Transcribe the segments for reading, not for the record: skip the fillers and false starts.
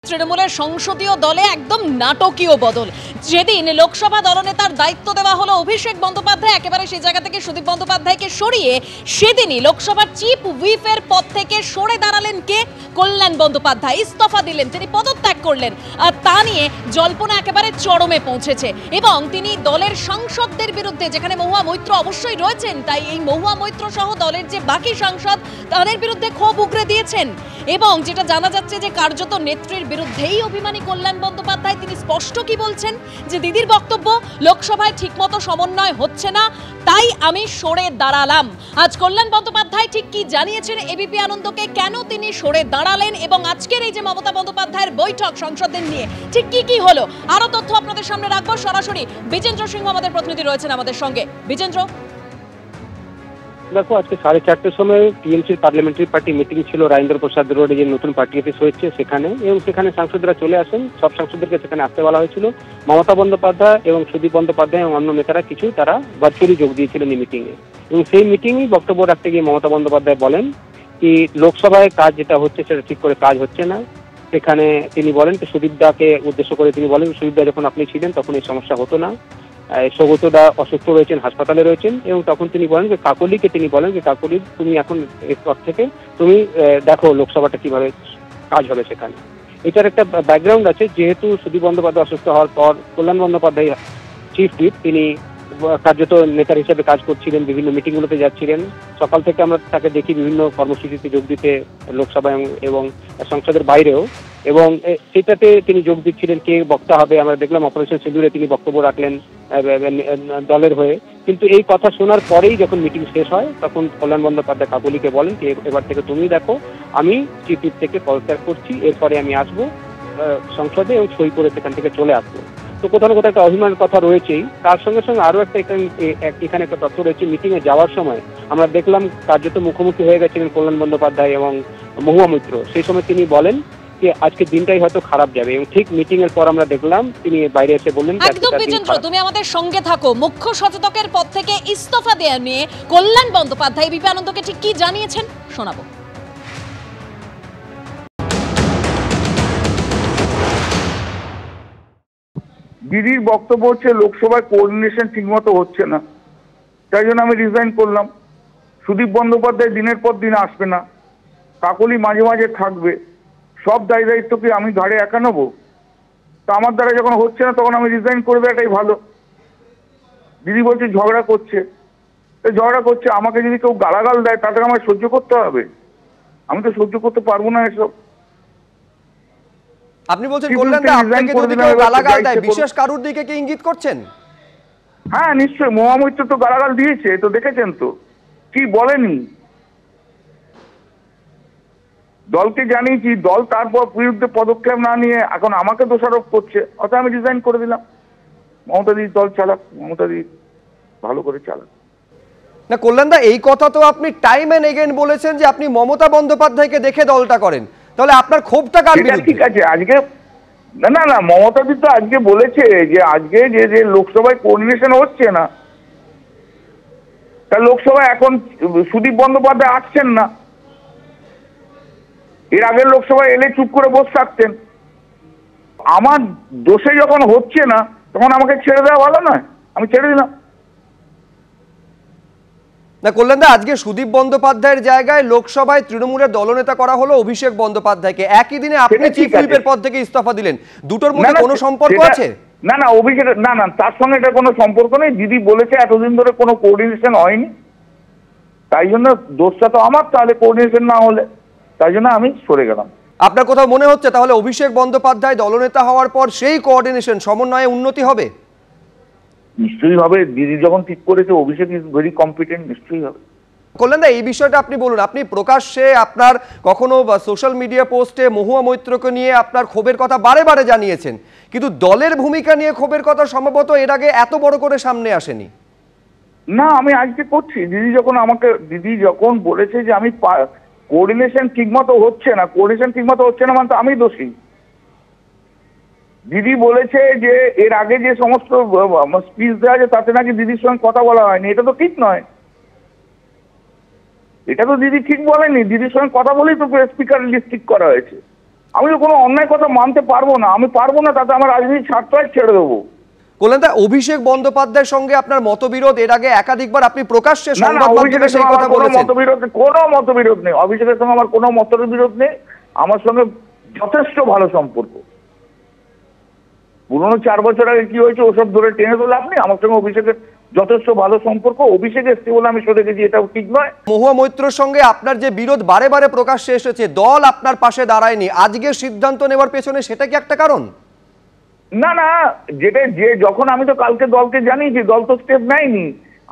তৃণমূলের সংসদীয় দলে একদম নাটকীয় বদল। যেদিন লোকসভা দলনেতার দায়িত্ব দেওয়া হলো অভিষেক বন্দ্যোপাধ্যায়, একেবারে সেই জায়গা থেকে সুদীপ বন্দ্যোপাধ্যায়কে সরিয়ে সেদিনই লোকসভার চিফ হুইপের পদ থেকে সরে দাঁড়ালেন কে? কল্যাণ বন্দ্যোপাধ্যায় ইস্তফা দিলেন, তিনি পদত্যাগ করলেন। আর তা নিয়ে জল্পনা একেবারে চরমে পৌঁছেছে এবং তিনি দলের সাংসদদের বিরুদ্ধে, যেখানে মহুয়া মৈত্র অবশ্যই রয়েছেন, তাই এই মহুয়া মৈত্র সহ দলের যে বাকি সাংসদ তাদের বিরুদ্ধে ক্ষোভ উগরে দিয়েছেন। এবং যেটা জানা যাচ্ছে যে কার্যত নেত্রীর বিরুদ্ধেই অভিমানী কল্যাণ বন্দ্যোপাধ্যায়। তিনি স্পষ্ট কি বলছেন যে দিদির বক্তব্য লোকসভায় ঠিকমতো সমন্বয় হচ্ছে না, তাই আমি সরে দাঁড়ালাম। আজ কল্যাণ বন্দ্যোপাধ্যায় ঠিক কি জানিয়েছেন এবিপি আনন্দকে, কেন তিনি সরে দাঁড়ালেন এবং আজকের এই যে মমতা বন্দ্যোপাধ্যায়ের বৈঠক সংসদের নিয়ে ঠিক কি হলো, আরো তথ্য আপনাদের সামনে রাখবো। সরাসরি বিজেন্দ্র সিংহ আমাদের প্রতিনিধি রয়েছেন আমাদের সঙ্গে। বিজেন্দ্র, দেখো, আজকে 4:30টার সময় টিএমসির পার্লামেন্টারি পার্টি মিটিং ছিল রাজেন্দ্র প্রসাদ রোডে, যে নতুন পার্টি অফিস হয়েছে সেখানে, এবং সেখানে সাংসদরা চলে আসেন। সব সাংসদদেরকে সেখানে আসতে বলা হয়েছিল। মমতা বন্দ্যোপাধ্যায় এবং সুদীপ বন্দ্যোপাধ্যায় এবং অন্য নেতারা কিছু তারা ভার্চুয়ালি যোগ দিয়েছিলেন এই মিটিংয়ে। এবং সেই মিটিংয়ে বক্তব্য রাখতে গিয়ে মমতা বন্দ্যোপাধ্যায় বলেন কি লোকসভায় কাজ যেটা হচ্ছে সেটা ঠিক করে কাজ হচ্ছে না। সেখানে তিনি বলেন যে সুদীপদাকে উদ্দেশ্য করে তিনি বলেন, সুদীপদা যখন আপনি ছিলেন তখন এই সমস্যা হতো না। সৌগতদা অসুস্থ রয়েছেন, হাসপাতালে রয়েছেন। এবং তখন তিনি বলেন যে কাকলিকে, তিনি বলেন যে কাকলি তুমি এখন এরপর থেকে তুমি দেখো লোকসভাটা কিভাবে কাজ হবে সেখানে। এটার একটা ব্যাকগ্রাউন্ড আছে, যেহেতু সুদীপ বন্দ্যোপাধ্যায় অসুস্থ হওয়ার পর কল্যাণ বন্দ্যোপাধ্যায় চিফ হুইপ, তিনি কার্যত নেতার হিসেবে কাজ করছিলেন, বিভিন্ন মিটিংগুলোতে যাচ্ছিলেন। সকাল থেকে আমরা তাকে দেখি বিভিন্ন কর্মসূচিতে যোগ দিতে লোকসভা এবং সংসদের বাইরেও, এবং সেটাতে তিনি যোগ দিচ্ছিলেন। কে বক্তা হবে আমরা দেখলাম, অপারেশন সিঁদুরে তিনি বক্তব্য রাখলেন দলের হয়ে। কিন্তু এই কথা শোনার পরেই যখন মিটিং শেষ হয় তখন কল্যাণ বন্দ্যোপাধ্যায় কাকলিকে বলেন যে এবার থেকে তুমি দেখো, আমি চিফ হুইপ থেকে পদত্যাগ করছি, এরপরে আমি আসবো সংসদে এবং সই করে সেখান থেকে চলে আসবো। তো কোথাও না কোথাও একটা অভিমানের কথা রয়েছেই। তার সঙ্গে সঙ্গে আরো একটা এখানে একটা তথ্য রয়েছে। মিটিং এ যাওয়ার সময় আমরা দেখলাম কার্যত মুখোমুখি হয়ে গেছিলেন কল্যাণ বন্দ্যোপাধ্যায় এবং মহুয়া মৈত্র। সেই সময় তিনি বলেন যে আজকে দিনটাই হয়তো খারাপ যাবে, এবং ঠিক মিটিং এর পর আমরা দেখলাম তিনি বাইরে এসে বললেন একদম বিজেন্দ্র, তুমি আমাদের সঙ্গে থাকো। মুখ্য সচেতকের পদ থেকে ইস্তফা দেওয়া নিয়ে কল্যাণ বন্দ্যোপাধ্যায় এবিপি আনন্দকে ঠিক কি জানিয়েছেন শোনাবো। দিদির বক্তব্য হচ্ছে লোকসভায় কোঅর্ডিনেশন ঠিকমতো হচ্ছে না, তাই জন্য আমি রিজাইন করলাম। সুদীপ বন্দ্যোপাধ্যায় দিনের পর দিন আসবে না, কাকলি মাঝে মাঝে থাকবে, সব দায় দায়িত্ব কি আমি ঘাড়ে একা নেবো? তা আমার দ্বারা যখন হচ্ছে না তখন আমি রিজাইন করবে, এটাই ভালো। দিদি বলছে ঝগড়া করছে, ঝগড়া করছে, আমাকে যদি কেউ গালাগাল দেয় তাদের আমায় সহ্য করতে হবে? আমি তো সহ্য করতে পারবো না এসব। আপনি বলছেন কল্যাণদা আপনাকে যদি কেউ গালাগাল দেয়, বিশেষ কারুর দিকে কি ইঙ্গিত করছেন? হ্যাঁ নিশ্চয়ই, মহুয়া মৈত্র তো গালাগাল দিয়েছে, তো দেখেছেন তো কি বলেনি। দলকে জানিয়েছি, দল তারপর বিরুদ্ধে পদক্ষেপ না নিয়ে এখন আমাকে দোষারোপ করছে, অর্থাৎ আমি রিজাইন করে দিলাম। মমতা দিদি দল চালাক, মমতা দিদি ভালো করে চালাক। না কল্যাণদা, এই কথা তো আপনি টাইম এন্ড এগেইন বলেছেন যে আপনি মমতা বন্দ্যোপাধ্যায়কে দেখে দলটা করেন, তাহলে আপনার ক্ষোভটা কার বিরুদ্ধে? ঠিক আছে, আজকে না মমতা দিদি তো আজকে বলেছে যে আজকে যে লোকসভায় কোঅর্ডিনেশন হচ্ছে না, তা লোকসভায় এখন সুদীপ বন্দ্যোপাধ্যায় আসছেন না। এর আগের লোকসভায় এলে চুপ করে বসে থাকতেন। আমার দোষে যখন হচ্ছে না তখন আমাকে ছেড়ে দেওয়া ভালো নয়, আমি ছেড়ে দিলাম। না কল্যাণদা, আজকে সুদীপ বন্দ্যোপাধ্যায়ের জায়গায় লোকসভায় তৃণমূলের দলনেতা করা হলো অভিষেক বন্দ্যোপাধ্যায়কে, একই দিনে আপনি চিফ হুইপের পদ থেকে ইস্তফা দিলেন, দুটোর মধ্যে কোনো সম্পর্ক আছে? না অভিষেক না তার সঙ্গে এটা কোনো সম্পর্ক নেই। দিদি বলেছে এতদিন ধরে কোনো কোঅর্ডিনেশন হয়নি, তাই জন্য দোষটা তো আমার, তাহলে কোঅর্ডিনেশন না হলে, তাই জন্য আমি সরে গেলাম। আপনার কোথাও মনে হচ্ছে তাহলে অভিষেক বন্দ্যোপাধ্যায় দলনেতা হওয়ার পর সেই কোঅর্ডিনেশন সমন্বয়ে উন্নতি হবে? নিশ্চয়ই হবে, দিদি যখন ঠিক করেছে অভিষেক ইজ ভেরি কম্পিটেন্ট, নিশ্চয়ই হবে। কল্যাণদা, এই বিষয়টা আপনি বলুন। আপনি প্রকাশ্যে আপনার কখনো সোশ্যাল মিডিয়া পোস্টে মহুয়া মৈত্রকে নিয়ে আপনার ক্ষোভের কথা বারে বারে জানিয়েছেন, কিন্তু দলের ভূমিকা নিয়ে ক্ষোভের কথা সম্ভবত এর আগে এত বড় করে সামনে আসেনি। না আমি আজকে করছি, দিদি যখন বলেছে যে আমি কোঅর্ডিনেশন ঠিকমতো হচ্ছে না, মানে তো আমি দোষী। দিদি বলেছে যে এর আগে যে সমস্ত স্পিচ দেওয়া আছে তাতে নাকি দিদির সঙ্গে কথা বলা হয়নি, এটা তো ঠিক নয়। এটা তো দিদি ঠিক বলেনি, দিদির সঙ্গে কথা বলেই তো স্পিকার লিস্ট ঠিক করা হয়েছে। আমি তো কোনো অন্যায় কথা মানতে পারবো না, আমি পারবো না, তাতে আমার রাজনীতি ছাড়তে ছেড়ে দেবো। কল্যাণদা, অভিষেক বন্দ্যোপাধ্যায়ের সঙ্গে আপনার মতবিরোধ, এর আগে একাধিকবার আপনি প্রকাশ্যে সংবাদ মাধ্যমে সেই কথা বলেছেন। কোনো মতবিরোধ নেই, অভিষেকের সঙ্গে আমার কোনো মতবিরোধ নেই। আমার সঙ্গে যথেষ্ট ভালো সম্পর্ক। পুরনো 4 বছর আগে কি হয়েছে ওসব ধরে টেনে তোলে আপনি? আমার সঙ্গে অভিষেকের যথেষ্ট ভালো সম্পর্ক। অভিষেক এসছে বলে আমি সরে গেছি, এটাও ঠিক নয়। মহুয়া মৈত্রর সঙ্গে আপনার যে বিরোধ বারে বারে প্রকাশ্যে এসেছে, দল আপনার পাশে দাঁড়ায়নি, আজকে সিদ্ধান্ত নেওয়ার পেছনে সেটা কি একটা কারণ? না না, যখন আমি তো কালকে দলকে জানিয়েছি, দল তো স্টেপ নেয়নি।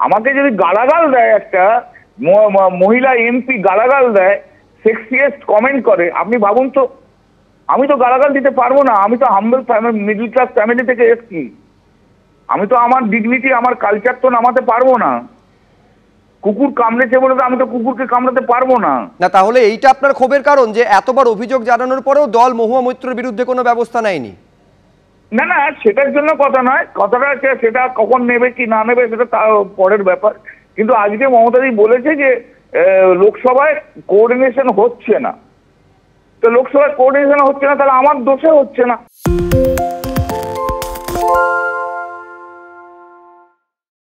আমাকে যদি গালাগাল দেয়, একটা মহিলা এমপি গালাগাল দেয়, সেক্সিয়েস্ট কমেন্ট করে, আপনি ভাবুন তো, আমি তো গালাগাল দিতে পারবো না। আমি তো হাম্বল ফ্যামিলি, মিডল ক্লাস ফ্যামিলি থেকে এসেছি। আমি তো আমার ডিগনিটি, আমার কালচার তো নামাতে পারবো না। কুকুর কামড়েছে বলে তো আমি তো কুকুরকে কামড়াতে পারবো না। না, তাহলে এইটা আপনার ক্ষোভের কারণ যে এতবার অভিযোগ জানানোর পরেও দল মহুয়া মৈত্রর বিরুদ্ধে কোনো ব্যবস্থা নেয়নি? না না, সেটার জন্য কথা নয়। কথাটা হচ্ছে সেটা কখন নেবে কি না নেবে সেটা তার পরের ব্যাপার। কিন্তু আজকে মমতাদি বলেছে যে লোকসভায় কোঅর্ডিনেশন হচ্ছে না। তো লোকসভায় কোঅর্ডিনেশন হচ্ছে না, তাহলে আমার দোষে হচ্ছে না।